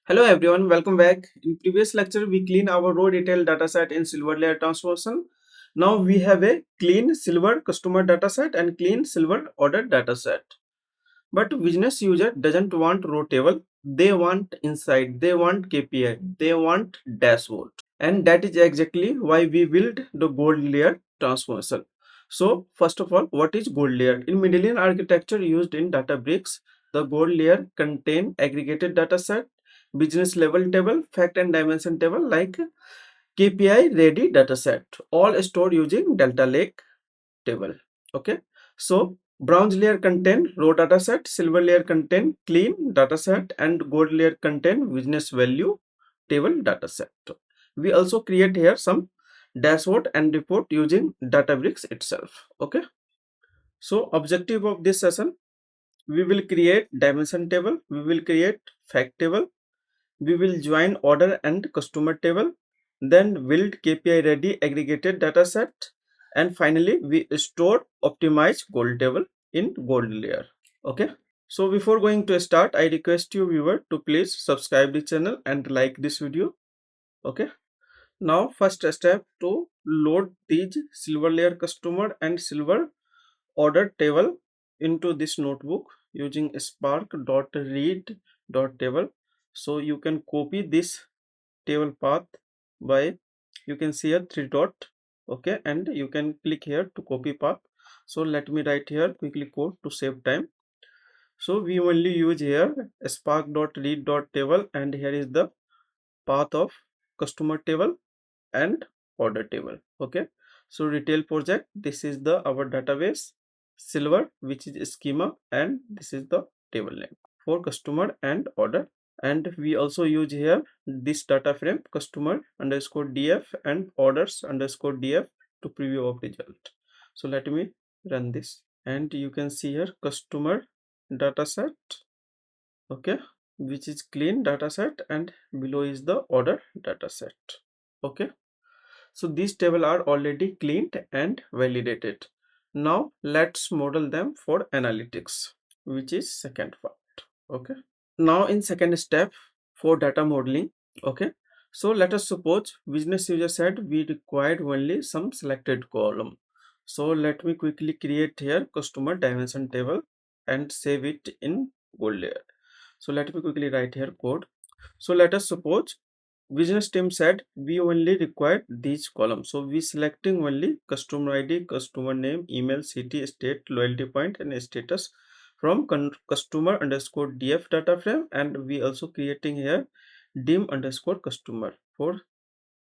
Hello everyone, welcome back. In previous lecture, we clean our raw detail dataset in silver layer transformation. Now we have a clean silver customer dataset and clean silver order dataset. But business user doesn't want raw table. They want insight. They want KPI. They want dashboard. And that is exactly why we build the gold layer transformation. So first of all, what is gold layer? In Medallion architecture used in Databricks, the gold layer contain aggregated dataset, business level table, fact and dimension table like KPI ready dataset, all stored using Delta Lake table. Okay, so bronze layer contain raw dataset, silver layer contain clean dataset, and gold layer contain business value table dataset. We also create here some dashboard and report using Databricks itself. Okay, so objective of this session, we will create dimension table, we will create fact table, we will join order and customer table, then build KPI ready aggregated dataset, and finally we store optimize gold table in gold layer. Okay, so before going to start, I request you viewer to please subscribe the channel and like this video. Okay, now first step to load these silver layer customer and silver order table into this notebook using spark.read.table. So you can copy this table path by, you can see a three dot. Okay, and you can click here to copy path. So let me write here quickly code to save time. So we only use here spark.read.table, and here is the path of customer table and order table. Okay, so retail project, this is the our database, silver which is schema, and this is the table name for customer and order. And we also use here this data frame customer underscore df and orders underscore df to preview of result. So let me run this, and you can see here customer dataset. Okay, which is clean dataset, and below is the order dataset. Okay, so these tables are already cleaned and validated. Now let's model them for analytics, which is second part. Okay, now in second step for data modeling. Okay, so let us suppose business user said we required only some selected column. So let me quickly create here customer dimension table and save it in gold layer. So let me quickly write here code. So let us suppose business team said we only require these columns. So we selecting only customer ID, customer name, email, city, state, loyalty point, and status from customer underscore df data frame, and we also creating here dim underscore customer for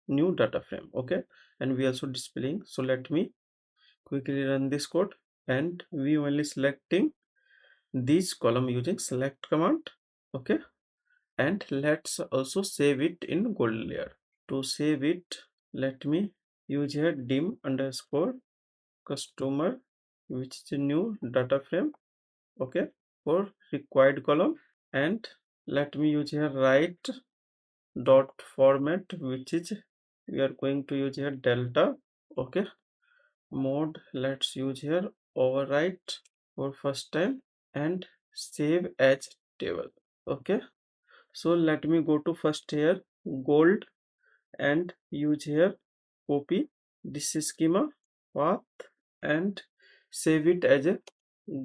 new data frame. Okay, and we also displaying. So let me quickly run this code, and we only selecting these column using select command. Okay, and let's also save it in gold layer. To save it, let me use here dim underscore customer, which is a new data frame. Okay, for required column, and let me use here write dot format, which is we are going to use here delta. Okay, mode, let's use here overwrite for first time, and save as table. Okay, so let me go to first here gold and use here copy this schema path and save it as a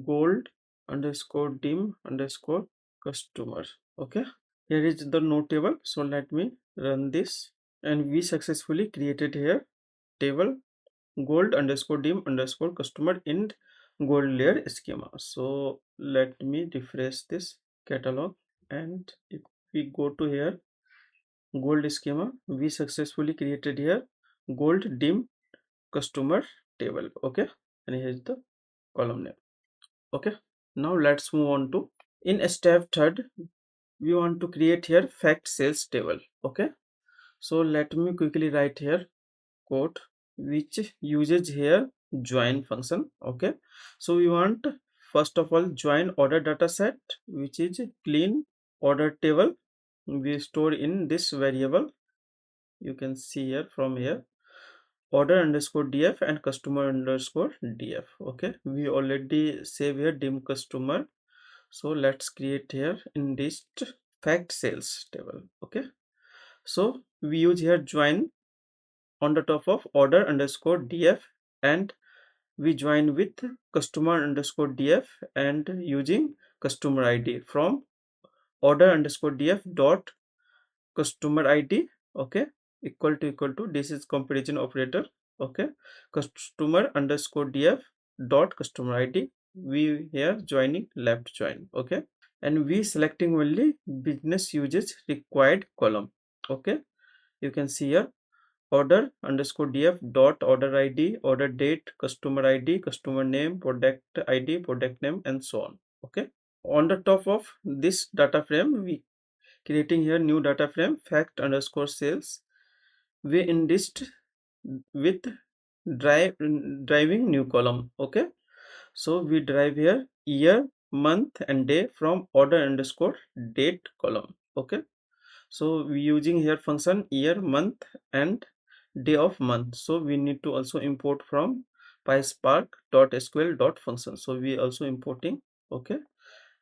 gold underscore dim underscore customer. Okay, here is the node table. So let me run this, and we successfully created here table gold underscore dim underscore customer in gold layer schema. So let me refresh this catalog, and if we go to here gold schema, we successfully created here gold dim customer table. Okay, and here's the column name. Okay, now let's move on to in step third, we want to create here fact sales table. Okay, so let me quickly write here code which uses here join function. Okay, so we want first of all join order data set, which is clean order table, we store in this variable. You can see here from here order underscore df and customer underscore df. Okay, we already save here dim customer. So let's create here in list fact sales table. Okay, so we use here join on the top of order underscore df, and we join with customer underscore df and using customer id from order underscore df dot customer id. Okay, equal to this is comparison operator. Okay, customer underscore df dot customer id, we here joining left join. Okay, and we selecting only business usage required column. Okay, you can see here order underscore df dot order id, order date, customer id, customer name, product id, product name, and so on. Okay, on the top of this data frame we creating here new data frame fact underscore sales. We indexed with driving new column. Okay, so we drive here year, month, and day from order underscore date column. Okay, so we using here function year, month, and day of month. So we need to also import from pyspark.sql.function. So we also importing. Okay,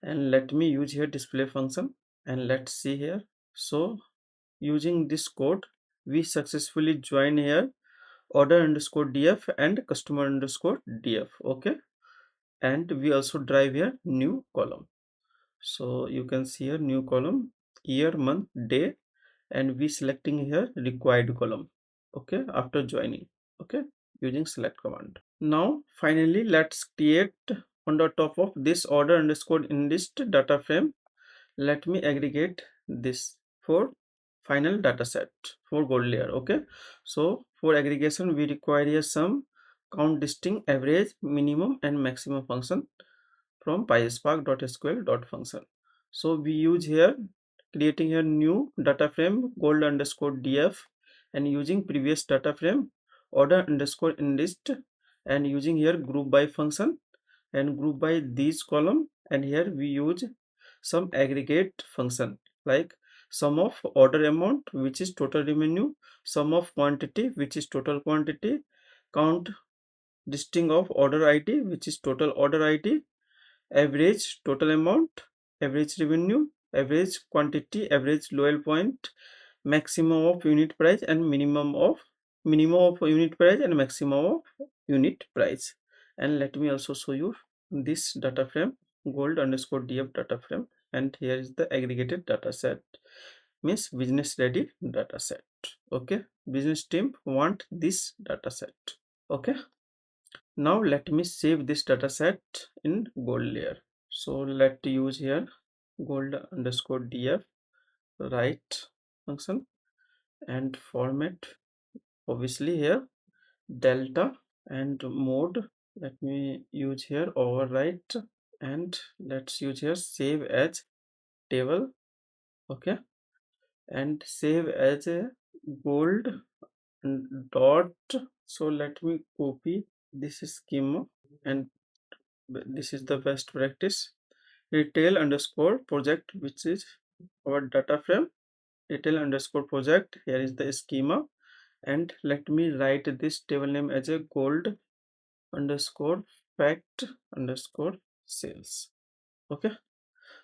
and let me use here display function, and let's see here. So using this code we successfully join here order underscore df and customer underscore df. Okay, and we also drive here new column. So you can see here new column year, month, day, and we selecting here required column. Okay, after joining. Okay, using select command. Now finally let's create on the top of this order underscore indexed data frame. Let me aggregate this for final data set for gold layer. Okay, so for aggregation we require here some count distinct average minimum and maximum function from pyspark.sql.function. So we use here creating a new data frame gold underscore df and using previous data frame order underscore indexed and using here group by function and group by these column, and here we use some aggregate function like sum of order amount which is total revenue, sum of quantity which is total quantity, count distinct of order id which is total order id, average total amount, average revenue, average quantity, average lower point, maximum of unit price, and minimum of unit price and maximum of unit price. And let me also show you this data frame gold underscore df data frame, and here is the aggregated data set, means business ready data set. Okay, business team want this data set. Okay, now let me save this data set in gold layer. So let use here gold underscore df write function and format obviously here delta and mode. Let me use here overwrite, and let's use here save as table. Okay, and save as a gold dot. So let me copy this schema, and this is the best practice retail underscore project, which is our data frame retail underscore project. Here is the schema, and let me write this table name as a gold underscore fact underscore sales. Okay,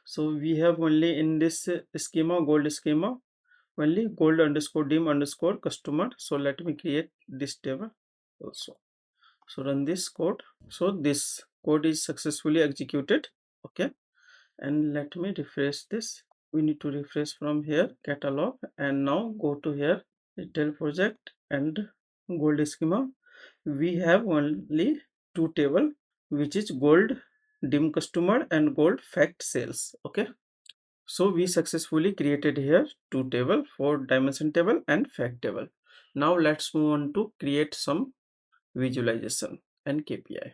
so we have only in this schema gold schema only gold underscore dim underscore customer. So let me create this table also. So run this code. So this code is successfully executed. Okay, and let me refresh this. We need to refresh from here catalog, and now go to here retail project and gold schema. We have only two table, which is gold dim customer and gold fact sales. Okay, so we successfully created here two table for dimension table and fact table. Now let's move on to create some visualization and KPI.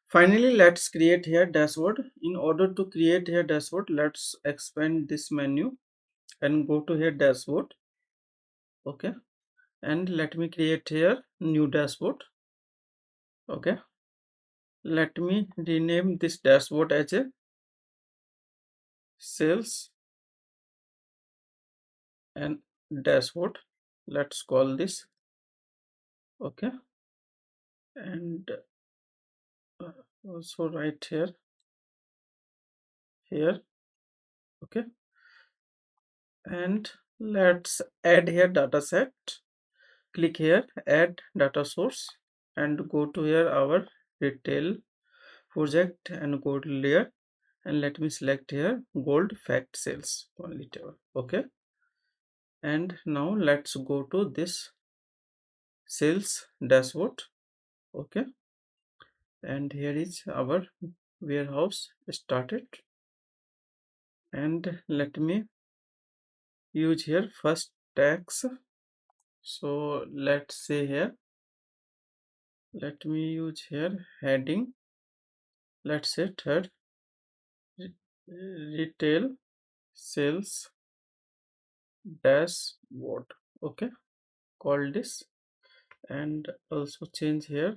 Finally, let's create here dashboard. In order to create here dashboard, let's expand this menu and go to here dashboard. Okay, and let me create here new dashboard. Okay, let me rename this dashboard as a sales and dashboard. Let's call this. Okay, and also right here. Okay, and let's add here dataset. Click here add data source and go to here our retail project and go to layer, and let me select here gold fact sales only table. Okay, and now let's go to this sales dashboard. Okay, and here is our warehouse started, and let me use here first tax. So let's say here, let me use here heading, let's say third retail sales dashboard. Okay, call this, and also change here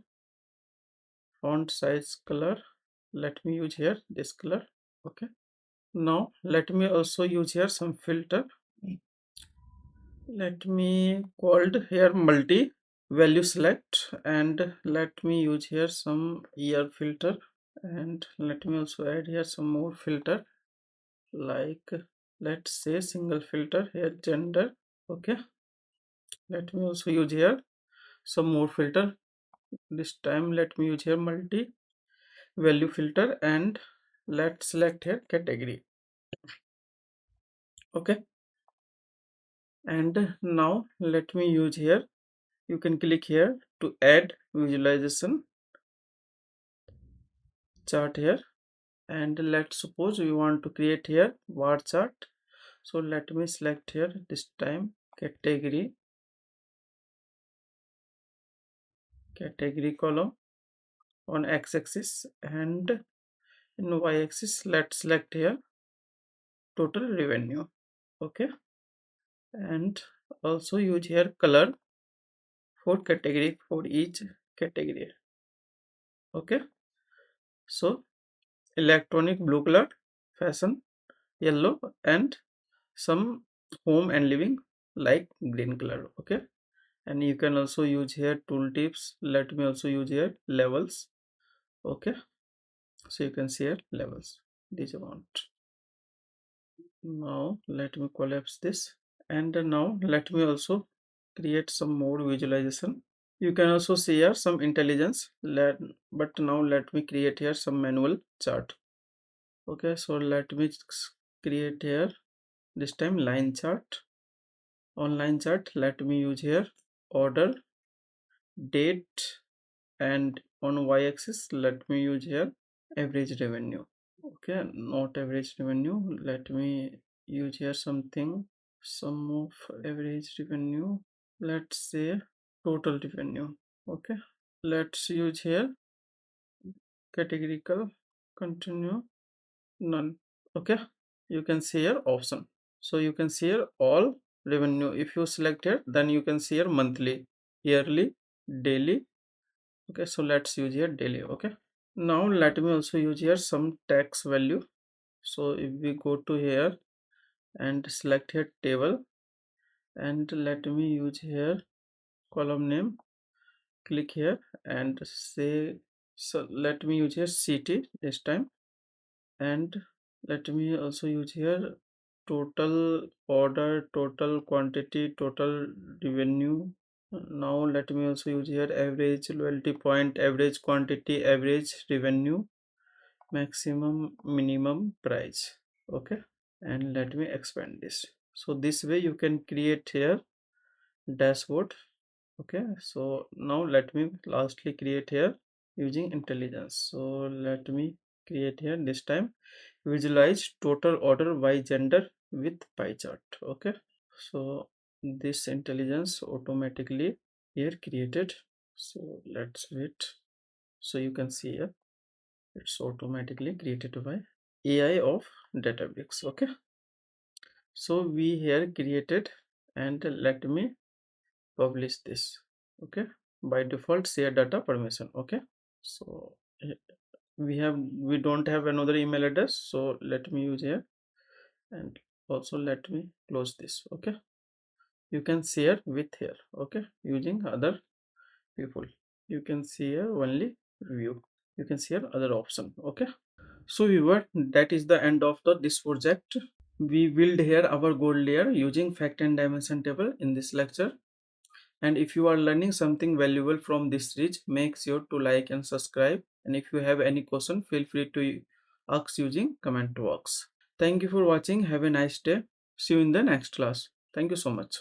font size color, let me use here this color. Okay, now let me also use here some filter, let me called here multi value select, and let me use here some year filter, and let me also add here some more filter, like let's say single filter here gender. Okay, let me also use here some more filter, this time let me use here multi value filter, and let's select here category. Okay, and now let me use here, you can click here to add visualization chart here, and let's suppose we want to create here bar chart. So let me select here this time category column on x-axis, and in y-axis let's select here total revenue. Okay, and also use here color for category for each category. Okay, so electronic blue color, fashion yellow, and some home and living like green color. Okay, and you can also use here tooltips, let me also use here levels. Okay, so you can see here levels this amount. Now let me collapse this, and now let me also create some more visualization. You can also see here some intelligence, but now let me create here some manual chart. Okay, so let me create here this time line chart. On line chart let me use here order, date, and on y-axis let me use here average revenue. Okay, not average revenue, let me use here something, sum of average revenue, let's say total revenue. Okay, let's use here categorical continue none. Okay, you can see here option, so you can see here all revenue. If you select here, then you can see here monthly, yearly, daily. Okay, so let's use here daily. Okay, now let me also use here some tax value. So if we go to here and select here table, and let me use here column name, click here and say, so let me use here city this time, and let me also use here total order, total quantity, total revenue. Now let me also use here average loyalty point, average quantity, average revenue, maximum minimum price. Okay, and let me expand this. So this way you can create here dashboard. Okay, so now let me lastly create here using intelligence. So let me create here this time visualize total order by gender with pie chart. Okay, so this intelligence automatically here created, so let's wait. So you can see here it's automatically created by AI of Databricks. Okay, so we here created, and let me publish this. Okay, by default share data permission. Okay, so we don't have another email address, so let me use here, and also let me close this. Okay, you can share with here. Okay, using other people, you can see here only view, you can see here other option. Okay, so viewer, that is the end of this project. we build here our gold layer using fact and dimension table in this lecture. And if you are learning something valuable from this series, make sure to like and subscribe. And if you have any question, feel free to ask using comment box. Thank you for watching. Have a nice day. See you in the next class. Thank you so much.